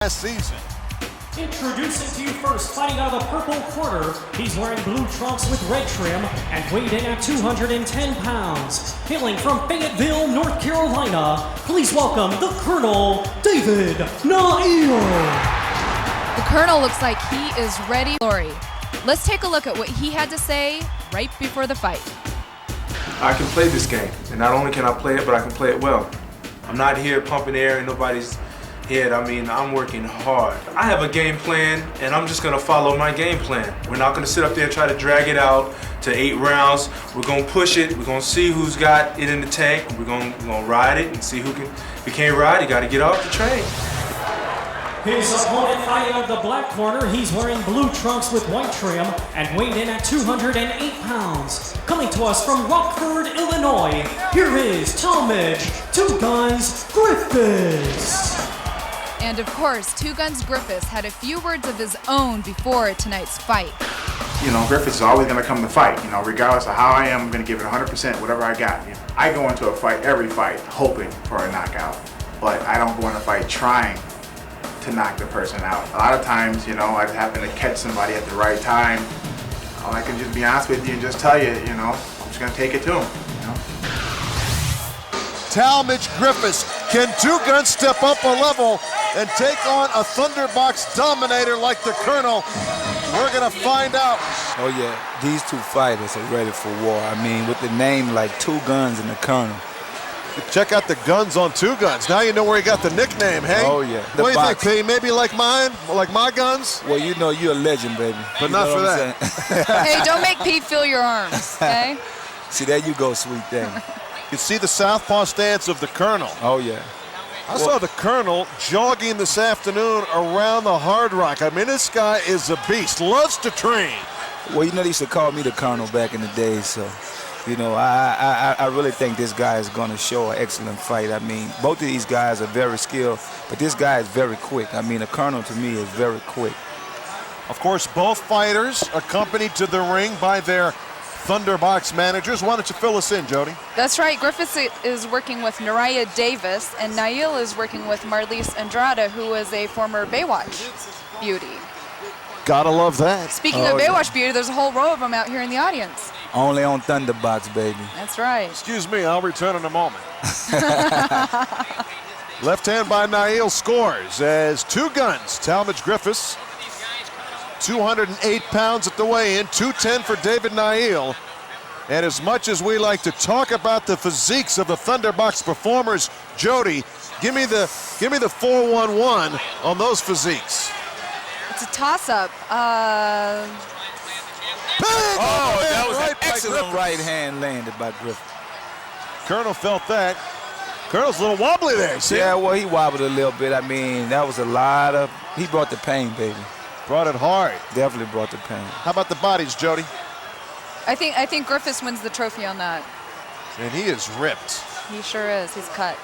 last season. Introducing to you first, fighting out of the purple corner, he's wearing blue trunks with red trim and weighed in at 210 pounds. Hailing from Fayetteville, North Carolina, please welcome the Colonel, David Noel. The Colonel looks like he is ready. Glory. Let's take a look at what he had to say right before the fight. I can play this game, and not only can I play it, but I can play it well. I'm not here pumping air in nobody's head. I mean, I'm working hard. I have a game plan, and I'm just gonna follow my game plan. We're not gonna sit up there and try to drag it out to 8 rounds. We're gonna push it. We're gonna see who's got it in the tank. We're gonna ride it and see who can. If you can't ride, you gotta get off the train. His opponent fighting out of the black corner, he's wearing blue trunks with white trim and weighed in at 208 pounds. Coming to us from Rockford, Illinois, here is Talmadge, Two Guns, Griffis. And of course, Two Guns Griffis had a few words of his own before tonight's fight. You know, Griffis is always going to come to fight. You know, regardless of how I am, I'm going to give it 100%, whatever I got. You know, I go into a fight, every fight, hoping for a knockout. But I don't go in a fight trying to knock the person out. A lot of times, you know, I happen to catch somebody at the right time. I can just be honest with you and just tell you, you know, I'm just going to take it to him. You know? Talmadge Griffis. Can Two Guns step up a level and take on a Thunderbox dominator like the Colonel? We're going to find out. Oh yeah, these two fighters are ready for war. I mean, with the name like Two Guns and the Colonel. Check out the guns on Two Guns. Now you know where he got the nickname, hey? Oh yeah. What do you think, P? Maybe like mine? Like my guns? Well, you know you're a legend, baby. But you not know for what that. Hey, don't make Pete feel your arms, okay? See, there you go, sweet thing. You see the southpaw stance of the Colonel. Oh yeah. I saw the Colonel jogging this afternoon around the Hard Rock. I mean, this guy is a beast, loves to train. Well, you know, they used to call me the Colonel back in the day, so, you know, I really think this guy is going to show an excellent fight. I mean, both of these guys are very skilled, but this guy is very quick. I mean, the Colonel, to me, is very quick. Of course, both fighters accompanied to the ring by their Thunderbox managers. Why don't you fill us in, Jody? That's right. Griffis is working with Naraya Davis, and Noel is working with Marlise Andrade, who is a former Baywatch beauty. Gotta love that. Speaking of Baywatch beauty, there's a whole row of them out here in the audience. Only on Thunderbox, baby. That's right. Excuse me, I'll return in a moment. Left hand by Noel scores as Two Guns, Talmadge Griffis. 208 pounds at the weigh-in, 210 for David Noel. And as much as we like to talk about the physiques of the Thunderbox performers, Jody, give me the 4-1-1 on those physiques. It's a toss-up. Oh, that was right an by excellent Griffis. right hand landed by Griffis. Colonel felt that. Colonel's a little wobbly there, see? Yeah, well, he wobbled a little bit. I mean, that was a lot of, he brought the pain, baby. Brought it hard. Definitely brought the pain. How about the bodies, Jody? I think Griffis wins the trophy on that. And he is ripped. He sure is. He's cut.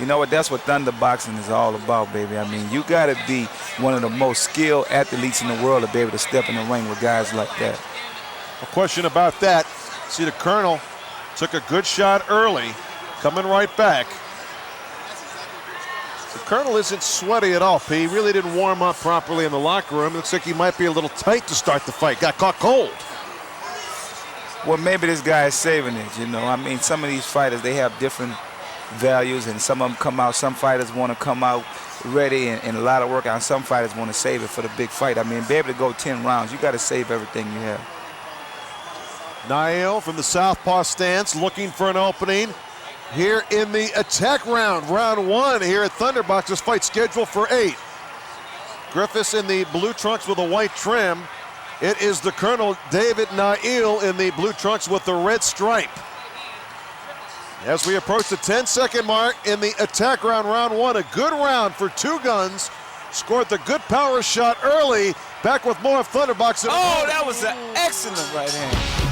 You know what? That's what Thunderboxing is all about, baby. I mean, you got to be one of the most skilled athletes in the world to be able to step in the ring with guys like that. No question about that. See, the Colonel took a good shot early, coming right back. The Colonel isn't sweaty at all, P. He really didn't warm up properly in the locker room. Looks like he might be a little tight to start the fight. Got caught cold. Well, maybe this guy is saving it, you know. I mean, some of these fighters, they have different values, and some of them come out. Some fighters want to come out ready and a lot of workout. Some fighters want to save it for the big fight. I mean, be able to go 10 rounds, you got to save everything you have. Noel from the southpaw stance looking for an opening here in the attack round. Round 1 here at Thunderbox. This fight scheduled for 8. Griffis in the blue trunks with a white trim. It is the Colonel, David Noel, in the blue trunks with the red stripe. As we approach the 10-second mark in the attack round, round 1, a good round for Two Guns. Scored the good power shot early. Back with more of Thunderbox. Oh, that was an excellent right hand.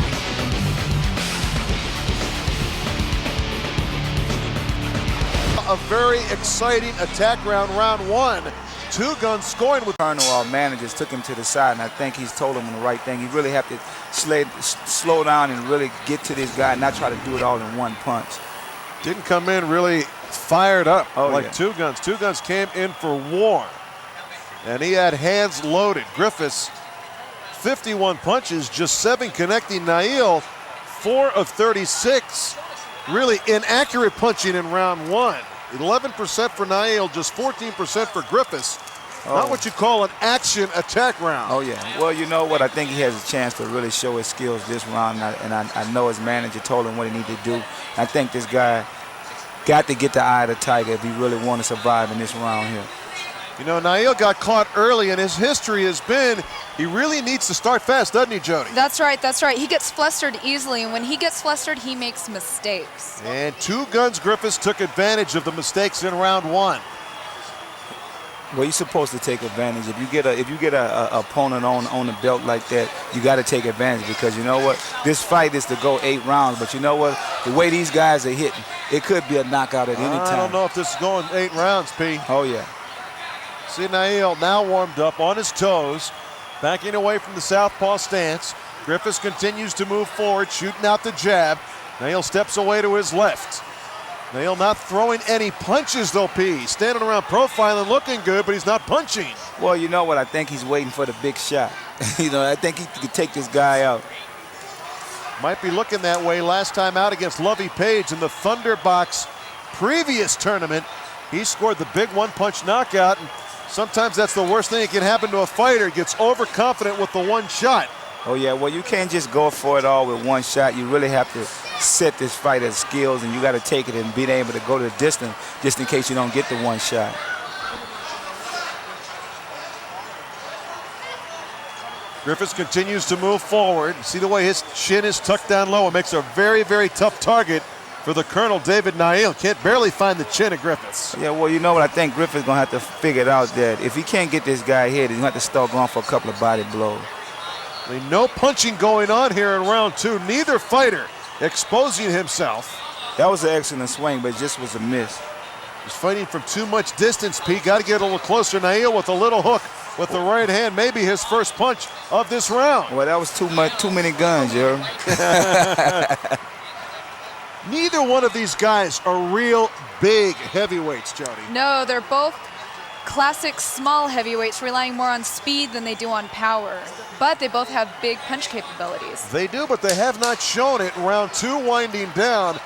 A very exciting attack round, round 1. Two Guns scoring with Colonel, our managers took him to the side, and I think he's told him the right thing. He really have to slow down and really get to this guy and not try to do it all in one punch. Didn't come in really fired up like yeah. Two Guns. Two Guns came in for war. and he had hands loaded. Griffis, 51 punches, just 7 connecting. Noel, 4 of 36. Really inaccurate punching in round 1. 11% for Noel, just 14% for Griffis. Not what you call an action attack round. Oh, yeah. Well, you know what? I think he has a chance to really show his skills this round, and I know his manager told him what he needed to do. I think this guy got to get the eye of the tiger if he really want to survive in this round here. You know, Noel got caught early, and his history has been he really needs to start fast, doesn't he, Jody? That's right, that's right. He gets flustered easily, and when he gets flustered, he makes mistakes. And Two Guns Griffis took advantage of the mistakes in round 1. Well, you're supposed to take advantage. If you get a opponent on the belt like that, you got to take advantage, because you know what? This fight is to go 8 rounds, but you know what? The way these guys are hitting, it could be a knockout at any time. I don't know if this is going 8 rounds, P. Oh, yeah. See Noel now warmed up on his toes, backing away from the southpaw stance. Griffis continues to move forward, shooting out the jab. Noel steps away to his left. Noel not throwing any punches, though, P. Standing around profiling, looking good, but he's not punching. Well, you know what? I think he's waiting for the big shot. You know, I think he could take this guy out. Might be looking that way. Last time out against Lovey Page in the Thunderbox previous tournament, he scored the big one-punch knockout, and sometimes that's the worst thing that can happen to a fighter. He gets overconfident with the one shot. Oh, yeah. Well, you can't just go for it all with one shot. You really have to set this fighter's skills, and you got to take it and be able to go to the distance just in case you don't get the one shot. Griffis continues to move forward. See the way his chin is tucked down low. It makes a very, very tough target for the Colonel, David Noel. Can't barely find the chin of Griffis. Yeah, well, you know what? I think Griffis going to have to figure it out that if he can't get this guy hit, he's going to have to start going for a couple of body blows. I mean, no punching going on here in round 2. Neither fighter exposing himself. That was an excellent swing, but it just was a miss. He's fighting from too much distance, Pete. Got to get a little closer. Noel with a little hook with the right hand. Maybe his first punch of this round. Well, that was too many guns, yo. Neither one of these guys are real big heavyweights, Jody. No, they're both classic small heavyweights, relying more on speed than they do on power. But they both have big punch capabilities. They do, but they have not shown it. Round 2 winding down.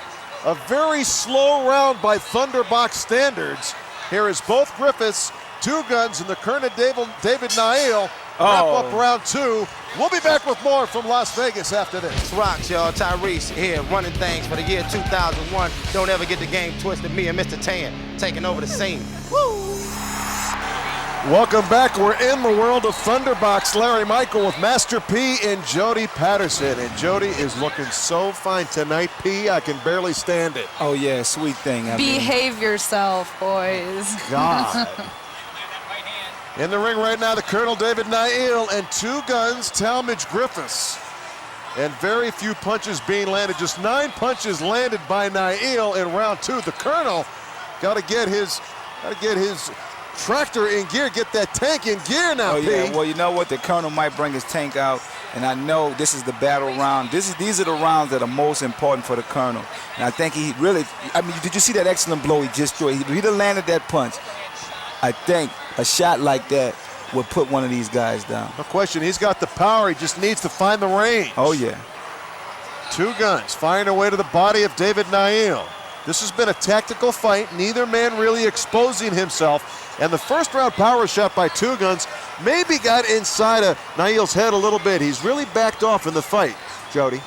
A very slow round by Thunderbox standards. Here is both Griffis, Two Guns, and the current David Noel wrap up round 2. We'll be back with more from Las Vegas after this. Rocks, y'all. Tyrese here, running things for the year 2001. Don't ever get the game twisted. Me and Mr. Tan taking over the scene. Woo! Welcome back. We're in the world of Thunderbox. Larry Michael with Master P and Jody Patterson. And Jody is looking so fine tonight, P. I can barely stand it. Oh, yeah, sweet thing. Behave yourself, boys. God. In the ring right now, the Colonel David Noel and Two Guns Talmadge Griffis. And very few punches being landed. Just 9 punches landed by Noel in round 2. The Colonel got to get his tractor in gear, get that tank in gear now, Oh, yeah. P. Well, you know what? The Colonel might bring his tank out, and I know this is the battle round. These are the rounds that are most important for the Colonel. And I think he really, I mean, did you see that excellent blow he just threw? If he'd have landed that punch, I think a shot like that would put one of these guys down. No question, he's got the power. He just needs to find the range. Oh, yeah. Two Guns firing away to the body of David Noel. This has been a tactical fight, neither man really exposing himself. And the first round power shot by Two Guns maybe got inside of Noel's head a little bit. He's really backed off in the fight, Jody.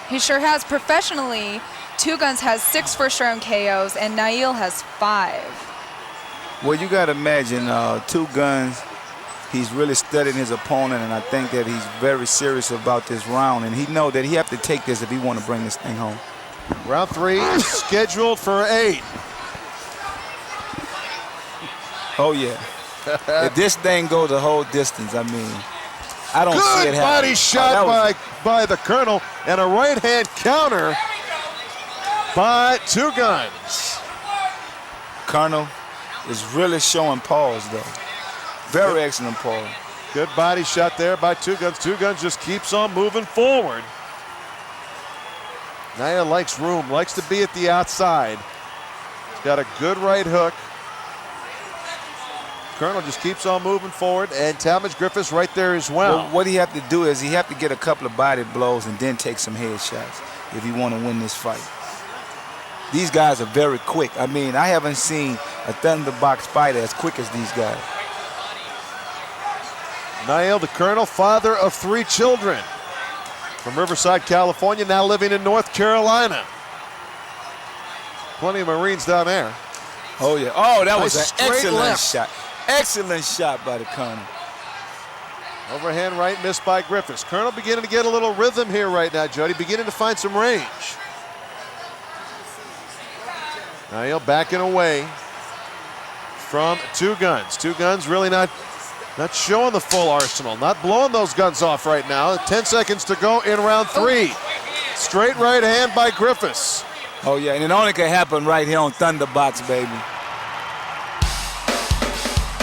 He sure has. Professionally, Two Guns has 6 first-round KOs, and Noel has 5. Well, you got to imagine Two Guns, he's really studying his opponent, and I think that he's very serious about this round, and he know that he have to take this if he want to bring this thing home. Round 3 is scheduled for 8. Oh, yeah. If this thing goes the whole distance, I mean, I don't see it Good happening. body shot by the Colonel, and a right-hand counter by Two Guns. Colonel is really showing pause, though. Very excellent pause. Good body shot there by Two Guns. Two Guns just keeps on moving forward. Noel likes room, likes to be at the outside. He's got a good right hook. Colonel just keeps on moving forward, and Talmadge Griffis right there as well. What he have to do is he have to get a couple of body blows and then take some head shots if he want to win this fight. These guys are very quick. I mean, I haven't seen a Thunderbox fighter as quick as these guys. Noel, the Colonel, father of 3 children from Riverside, California, now living in North Carolina. Plenty of Marines down there. Oh, yeah. Oh, that was Nice an straight excellent left. shot. Excellent shot by the Colonel. Overhand right missed by Griffis. Colonel beginning to get a little rhythm here right now, Jody, beginning to find some range. Noel backing away from Two Guns. Two Guns really not showing the full arsenal, not blowing those guns off right now. 10 seconds to go in round 3. Straight right hand by Griffis. Oh, yeah, and it only can happen right here on Thunderbox, baby.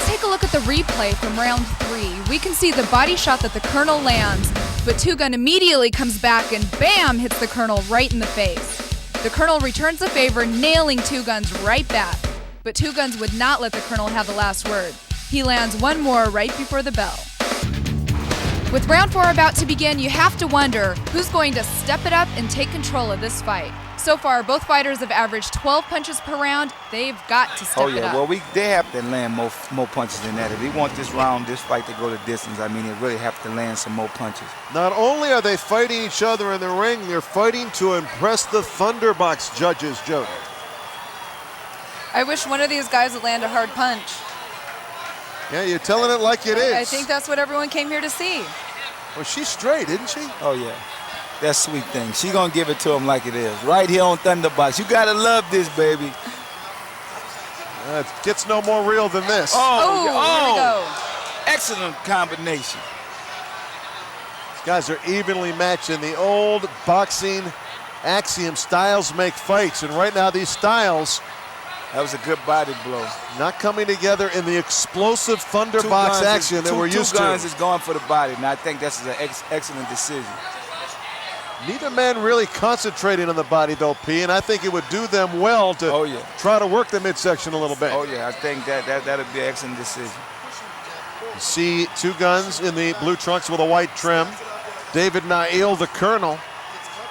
Take a look at the replay from round 3. We can see the body shot that the Colonel lands, but Two Gun immediately comes back and bam, hits the Colonel right in the face. The Colonel returns the favor, nailing Two Guns right back. But Two Guns would not let the Colonel have the last word. He lands one more right before the bell. With round 4 about to begin, you have to wonder who's going to step it up and take control of this fight. So far, both fighters have averaged 12 punches per round. They've got to step it up. Well, they have to land more punches than that. If we want this fight to go the distance, I mean, they really have to land some more punches. Not only are they fighting each other in the ring, they're fighting to impress the Thunderbox judges, Jody. I wish one of these guys would land a hard punch. Yeah, you're telling it like it is. I think that's what everyone came here to see. Well, she's straight, isn't she? Oh, yeah. That sweet thing. She gonna give it to him like it is. Right here on Thunderbox. You gotta love this, baby. It gets no more real than this. Here we go. Excellent combination. These guys are evenly matched in the old boxing axiom, styles make fights. And right now these styles, that was a good body blow. Not coming together in the explosive Thunderbox action that we're used to. Two Guns is going for the body, and I think that's an excellent decision. Neither man really concentrating on the body, though, P, and I think it would do them well to try to work the midsection a little bit. Oh, yeah, I think that'll be an excellent decision. You see Two Guns in the blue trunks with a white trim. David Noel, the Colonel,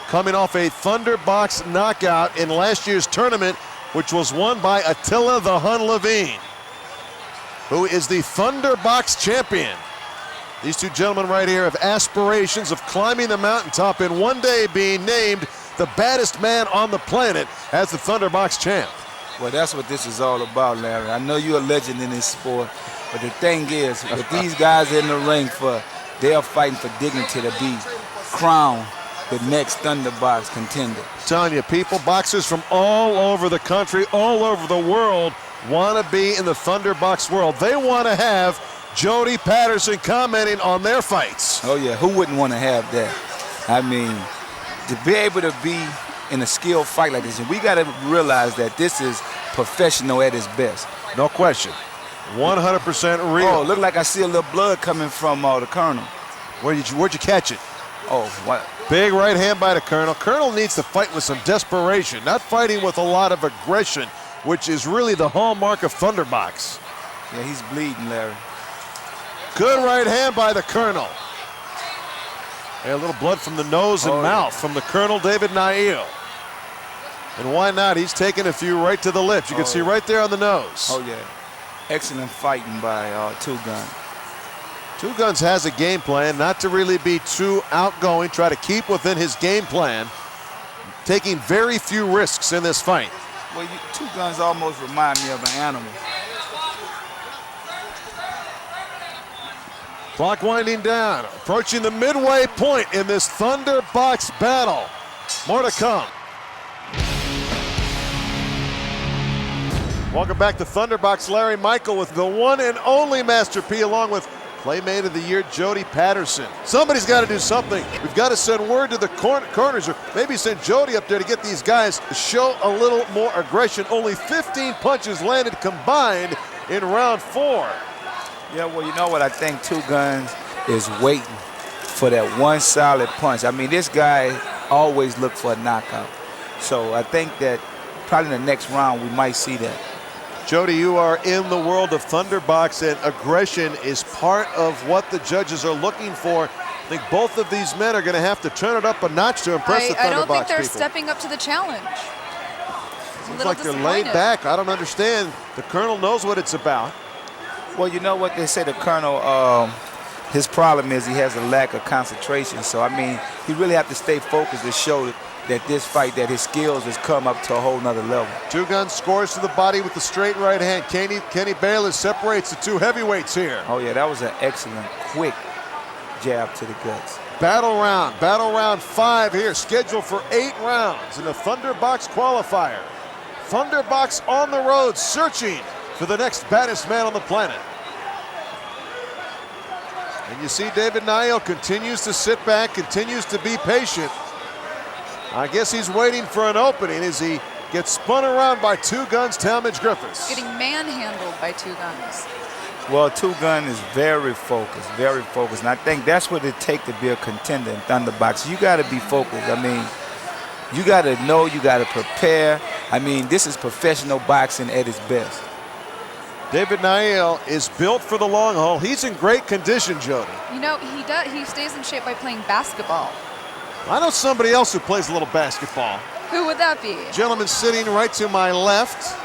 coming off a Thunderbox knockout in last year's tournament, which was won by Attila the Hun Levine, who is the Thunderbox champion. These two gentlemen right here have aspirations of climbing the mountaintop and one day being named the baddest man on the planet as the Thunderbox champ. Well, that's what this is all about, Larry. I know you're a legend in this sport, but the thing is, with these guys in the ring, they are fighting for dignity to be crowned the next Thunderbox contender. I'm telling you, people, boxers from all over the country, all over the world, want to be in the Thunderbox world. They want to have Jody Patterson commenting on their fights. Oh, yeah. Who wouldn't want to have that? I mean, to be able to be in a skilled fight like this, and we got to realize that this is professional at its best. No question. 100% real. Oh, look like I see a little blood coming from the Colonel. Where'd you catch it? Oh, what? Big right hand by the Colonel. Colonel needs to fight with some desperation, not fighting with a lot of aggression, which is really the hallmark of Thunderbox. Yeah, he's bleeding, Larry. Good right hand by the Colonel. Hey, a little blood from the nose and mouth from the Colonel, David Noel. And why not? He's taking a few right to the lips. You can see right there on the nose. Oh, yeah. Excellent fighting by Two Guns. Two Guns has a game plan, not to really be too outgoing, try to keep within his game plan, taking very few risks in this fight. Well, Two Guns almost remind me of an animal. Clock winding down, approaching the midway point in this Thunderbox battle. More to come. Welcome back to Thunderbox. Larry Michael with the one and only Master P, along with Playmate of the Year Jody Patterson. Somebody's got to do something. We've got to send word to the corners, or maybe send Jody up there to get these guys to show a little more aggression. Only 15 punches landed combined in round 4. Yeah, well, you know what? I think Two Guns is waiting for that one solid punch. I mean, this guy always look for a knockout. So I think that probably in the next round we might see that. Jody, you are in the world of Thunderbox, and aggression is part of what the judges are looking for. I think both of these men are going to have to turn it up a notch to impress the Thunderbox I don't think they're people. stepping up to the challenge. Seems like they're laid back. I don't understand. The Colonel knows what it's about. Well, you know what they say, the Colonel, his problem is he has a lack of concentration. So, I mean, he really have to stay focused to show that this fight, that his skills has come up to a whole nother level. Two Guns scores to the body with the straight right hand. Kenny Bayless separates the two heavyweights here. Oh, yeah, that was an excellent, quick jab to the guts. Battle round 5 here, scheduled for 8 rounds in the Thunderbox qualifier. Thunderbox on the road, searching for the next baddest man on the planet. And you see David Niel continues to sit back, continues to be patient. I guess he's waiting for an opening as he gets spun around by Two Guns Talmadge Griffis. Getting manhandled by Two Guns. Well, Two Gun is very focused, and I think that's what it takes to be a contender in Thunderbox. You got to be focused. I mean, you got to know, you got to prepare. I mean, this is professional boxing at its best. David Niel is built for the long haul. He's in great condition, Jody. You know, he stays in shape by playing basketball. I know somebody else who plays a little basketball. Who would that be? Gentleman sitting right to my left,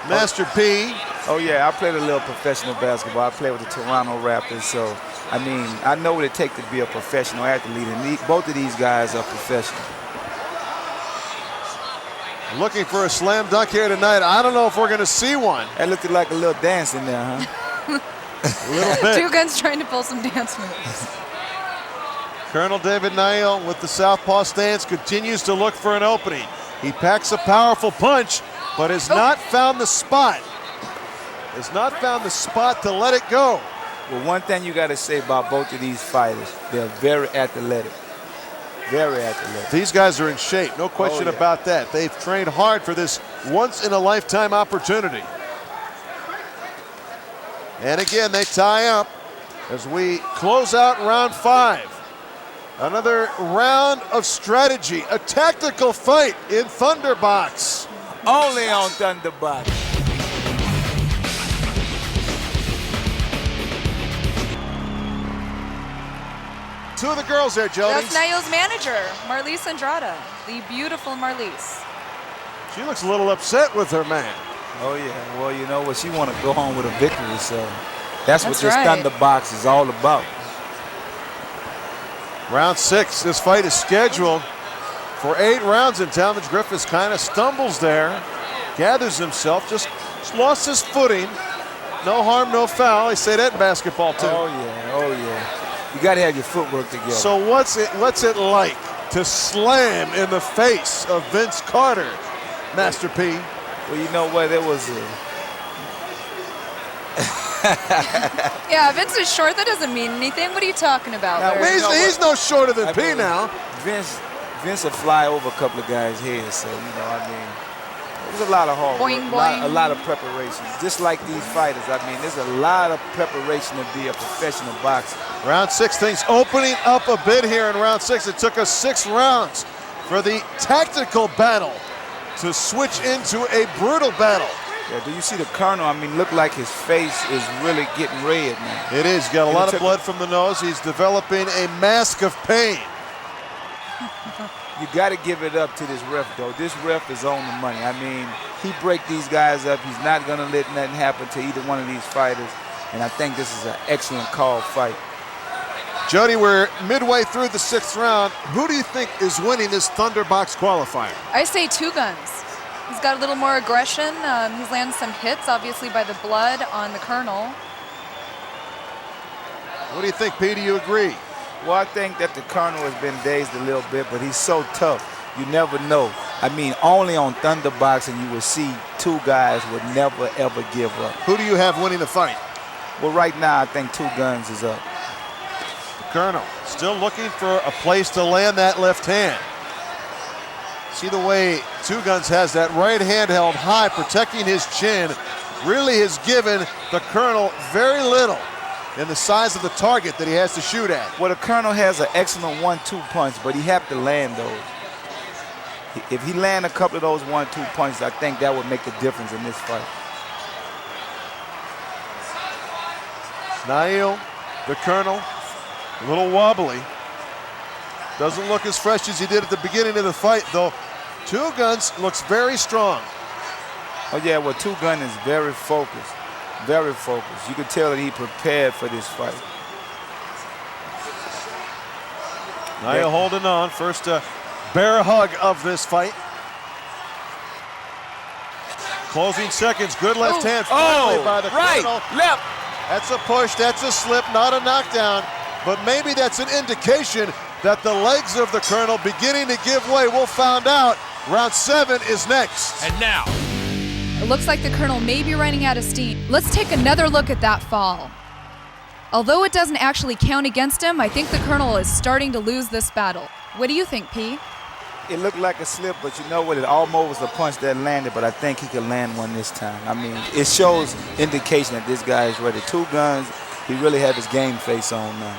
Master P. Oh, yeah, I played a little professional basketball. I played with the Toronto Raptors, so, I mean, I know what it takes to be a professional athlete, and both of these guys are professional. Looking for a slam dunk here tonight. I don't know if we're going to see one. That looked like a little dance in there, huh? A little bit. Two Guns trying to pull some dance moves. Colonel David Niel with the southpaw stance continues to look for an opening. He packs a powerful punch, but has not found the spot. Has not found the spot to let it go. Well, one thing you got to say about both of these fighters, they're very athletic. Very athletic. These guys are in shape, no question about that. They've trained hard for this once-in-a-lifetime opportunity. And again, they tie up as we close out round 5. Another round of strategy, a tactical fight in Thunderbox. Only on Thunderbox. Two of the girls there, Jody. That's Niel's manager, Marlise Andrada, the beautiful Marlise. She looks a little upset with her man. Oh, yeah. Well, you know what? She want to go home with a victory, so that's what this right. Thunderbox is all about. Round 6, this fight is scheduled for 8 rounds, and Talmadge Griffis kind of stumbles there, gathers himself, just lost his footing. No harm, no foul. They say that in basketball, too. Oh, yeah. Oh, yeah. You got to have your footwork together. So what's it like to slam in the face of Vince Carter, Master P? Well, you know what? It was Yeah, Vince is short. That doesn't mean anything. What are you talking about? Now, He's no shorter than P now. Vince will fly over a couple of guys' heads, so, you know, I mean, it was a lot of hard work, Boing, boing. a lot of preparation. Just like these fighters, I mean, there's a lot of preparation to be a professional boxer. Round 6, things opening up a bit here in round 6. It took us 6 rounds for the tactical battle to switch into a brutal battle. Yeah, do you see the Colonel? I mean, look like his face is really getting red now. It is. Got a lot of blood from the nose. He's developing a mask of pain. You got to give it up to this ref, though. This ref is on the money. I mean, he break these guys up. He's not going to let nothing happen to either one of these fighters. And I think this is an excellent call fight. Jody, we're midway through the 6th round. Who do you think is winning this Thunderbox qualifier? I say Two Guns. He's got a little more aggression. He's landed some hits, obviously, by the blood on the Colonel. What do you think, P? Do you agree? Well, I think that the Colonel has been dazed a little bit, but he's so tough. You never know. I mean, only on Thunderbox and you will see two guys would never, ever give up. Who do you have winning the fight? Well, right now, I think Two Guns is up. The Colonel still looking for a place to land that left hand. See the way Two Guns has that right hand held high, protecting his chin, really has given the Colonel very little in the size of the target that he has to shoot at. Well, the Colonel has an excellent 1-2 punch, but he have to land those. If he land a couple of those 1-2 punches, I think that would make the difference in this fight. Noel, the Colonel, a little wobbly. Doesn't look as fresh as he did at the beginning of the fight, though. Two Guns looks very strong. Oh yeah, well, Two Gun is very focused, very focused. You could tell that he prepared for this fight. Noel holding on. First bear hug of this fight. Closing seconds. Good left hand finally by the Colonel. Left. That's a push. That's a slip. Not a knockdown. But maybe that's an indication that the legs of the Colonel beginning to give way. We'll find out. Round 7 is next. And now. It looks like the Colonel may be running out of steam. Let's take another look at that fall. Although it doesn't actually count against him, I think the Colonel is starting to lose this battle. What do you think, P? It looked like a slip, but you know what? It almost was a punch that landed, but I think he could land one this time. I mean, it shows indication that this guy is ready. Two Guns, he really had his game face on now.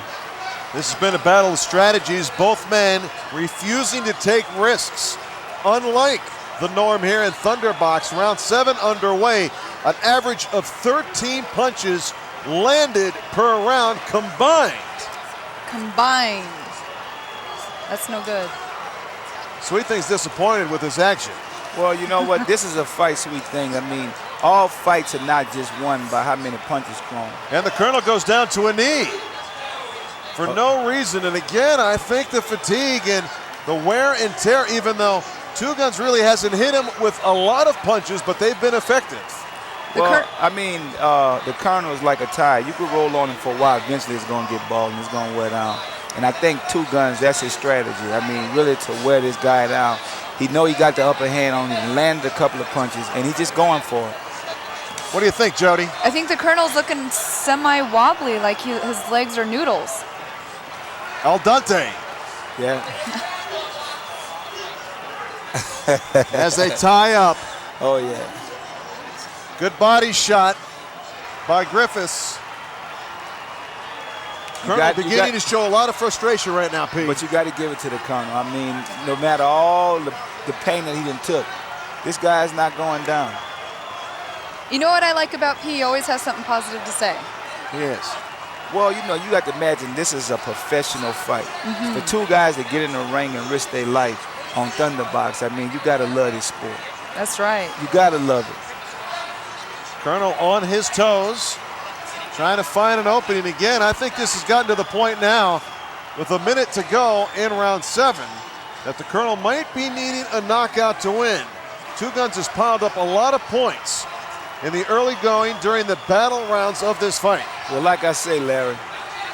This has been a battle of strategies. Both men refusing to take risks. Unlike the norm here in Thunderbox, round 7 underway. An average of 13 punches landed per round combined. Combined. That's no good. Sweet Thing's disappointed with his action. Well, you know what? This is a fight, Sweet Thing. I mean, all fights are not just won by how many punches thrown. And the Colonel goes down to a knee for no reason. And again, I think the fatigue and the wear and tear, even though Two Guns really hasn't hit him with a lot of punches, but they've been effective. Well, I mean, the Colonel is like a tire. You could roll on him for a while. Eventually, it's going to get bald and it's going to wear down. And I think Two Guns, that's his strategy. I mean, really to wear this guy down. He know he got the upper hand on him, landed a couple of punches, and he's just going for it. What do you think, Jody? I think the Colonel's looking semi-wobbly, like his legs are noodles. Al Dente. Yeah. As they tie up. Oh, yeah. Good body shot by Griffis. Colonel beginning to show a lot of frustration right now, Pete. But you got to give it to the Colonel. I mean, no matter all the pain that he done took, this guy's not going down. You know what I like about P? He always has something positive to say. He is. Well, you know, you got to imagine this is a professional fight. For two guys that get in the ring and risk their life on Thunderbox, I mean, you got to love this sport. That's right. You got to love it. Colonel on his toes, trying to find an opening again. I think this has gotten to the point now, with a minute to go in round 7, that the Colonel might be needing a knockout to win. Two Guns has piled up a lot of points in the early going during the battle rounds of this fight. Well, like I say, Larry,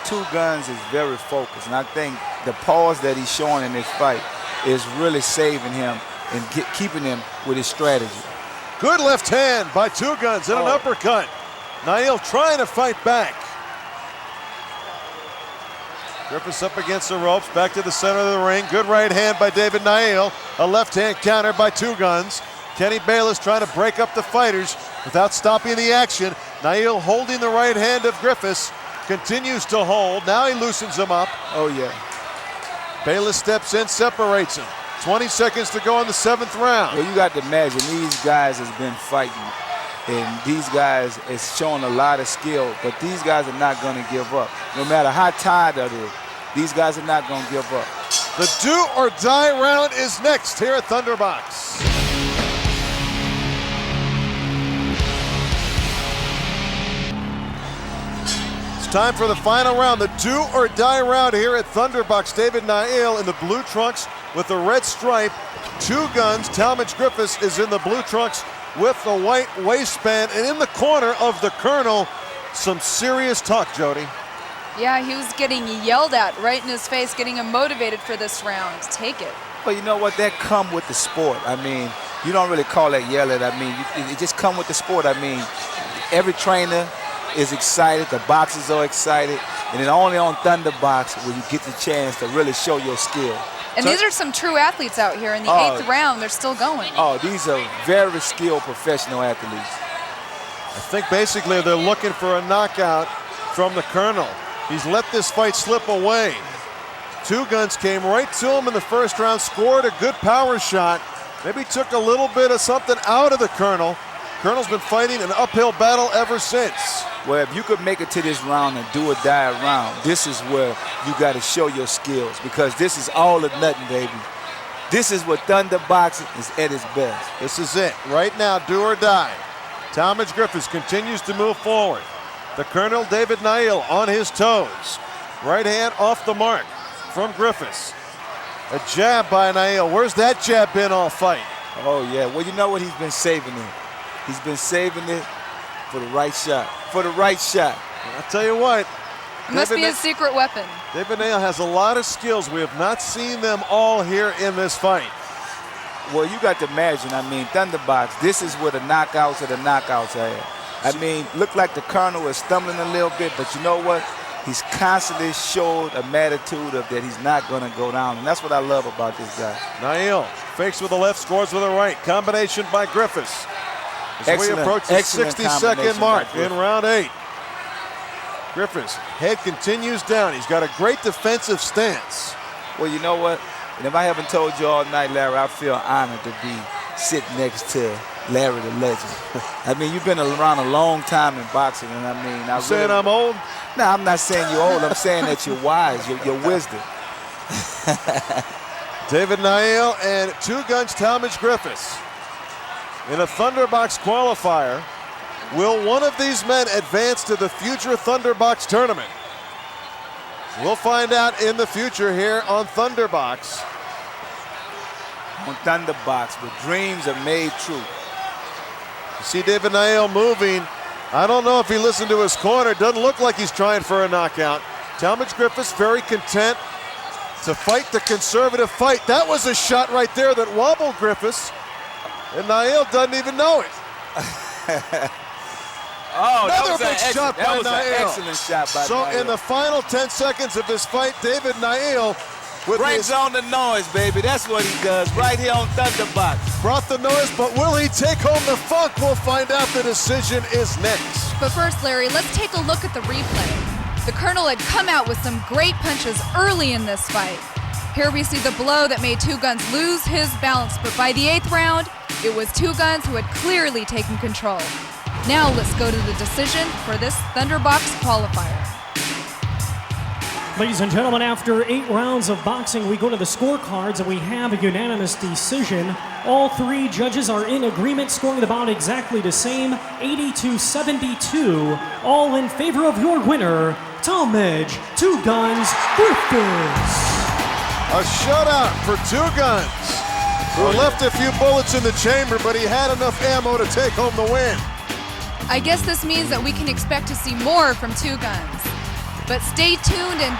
Two Guns is very focused, and I think the pause that he's showing in this fight is really saving him and keeping him with his strategy. Good left hand by Two Guns and an uppercut. Noel trying to fight back. Griffis up against the ropes, back to the center of the ring. Good right hand by David Noel. A left hand counter by Two Guns. Kenny Bayless trying to break up the fighters without stopping the action. Noel holding the right hand of Griffis. Continues to hold. Now he loosens him up. Oh, yeah. Bayless steps in, separates him. 20 seconds to go in the 7th round. Well, you got to imagine these guys has been fighting. And these guys is showing a lot of skill, but these guys are not going to give up. No matter how tired it is, these guys are not going to give up. The do or die round is next here at Thunderbox. It's time for the final round, the do or die round here at Thunderbox. David Noel in the blue trunks with the red stripe. Two Guns, Talmadge Griffis is in the blue trunks with the white waistband, and in the corner of the Colonel, some serious talk, Jody. Yeah, he was getting yelled at right in his face, getting him motivated for this round. Take it. Well, you know what? That come with the sport. I mean, you don't really call that yelling. I mean, it just come with the sport. I mean, every trainer is excited. The boxers are excited. And then only on Thunderbox will you get the chance to really show your skill. And these are some true athletes out here. In the 8th round, they're still going. Oh, these are very skilled professional athletes. I think basically they're looking for a knockout from the Colonel. He's let this fight slip away. Two Guns came right to him in the 1st round, scored a good power shot. Maybe took a little bit of something out of the Colonel. Colonel's been fighting an uphill battle ever since. Well, if you could make it to this round and do or die round, this is where you got to show your skills, because this is all or nothing, baby. This is what Thunderbox is at its best. This is it. Right now, do or die. Talmadge Griffis continues to move forward. The Colonel, David Noel, on his toes. Right hand off the mark from Griffis. A jab by Noel. Where's that jab been all fight? Oh, yeah. Well, you know what? He's been saving it. He's been saving it for the right shot. For the right shot. I'll tell you what. It must be his secret weapon. David Noel has a lot of skills. We have not seen them all here in this fight. Well, you got to imagine, I mean, Thunderbox, this is where the knockouts are at. I mean, look like the Colonel is stumbling a little bit, but you know what? He's constantly showed a attitude of that he's not going to go down, and that's what I love about this guy. Noel fakes with the left, scores with the right. Combination by Griffis. As we approach the 60-second mark in round 8. Griffis, head continues down. He's got a great defensive stance. Well, you know what? And if I haven't told you all night, Larry, I feel honored to be sitting next to Larry the Legend. I mean, you've been around a long time in boxing, and I mean, You saying I'm old? No, I'm not saying you're old. I'm saying that you're wise, your wisdom. David Noel and Two Guns Talmadge Griffis. In a Thunderbox qualifier, will one of these men advance to the future Thunderbox tournament? We'll find out in the future here on Thunderbox. On Thunderbox, where dreams are made true. You see David Noel moving. I don't know if he listened to his corner. Doesn't look like he's trying for a knockout. Talmadge Griffis very content to fight the conservative fight. That was a shot right there that wobbled Griffis, and Noel doesn't even know it. Oh, Another big shot by That was Noel. an excellent shot by So Noel. in the final 10 seconds of this fight, David Noel with brings on the noise, baby. That's what he does right here on Thunderbox. brought the noise, but will he take home the funk? We'll find out. The decision is next. But first, Larry, let's take a look at the replay. The Colonel had come out with some great punches early in this fight. Here we see the blow that made Two Guns lose his balance, but by the 8th round, it was Two Guns who had clearly taken control. Now let's go to the decision for this Thunderbox qualifier. Ladies and gentlemen, after 8 rounds of boxing, we go to the scorecards and we have a unanimous decision. All 3 judges are in agreement, scoring the bout exactly the same, 80-72, all in favor of your winner, Talmadge Two Guns Griffis. A shutout for Two Guns, who left a few bullets in the chamber, but he had enough ammo to take home the win. I guess this means that we can expect to see more from Two Guns. But stay tuned and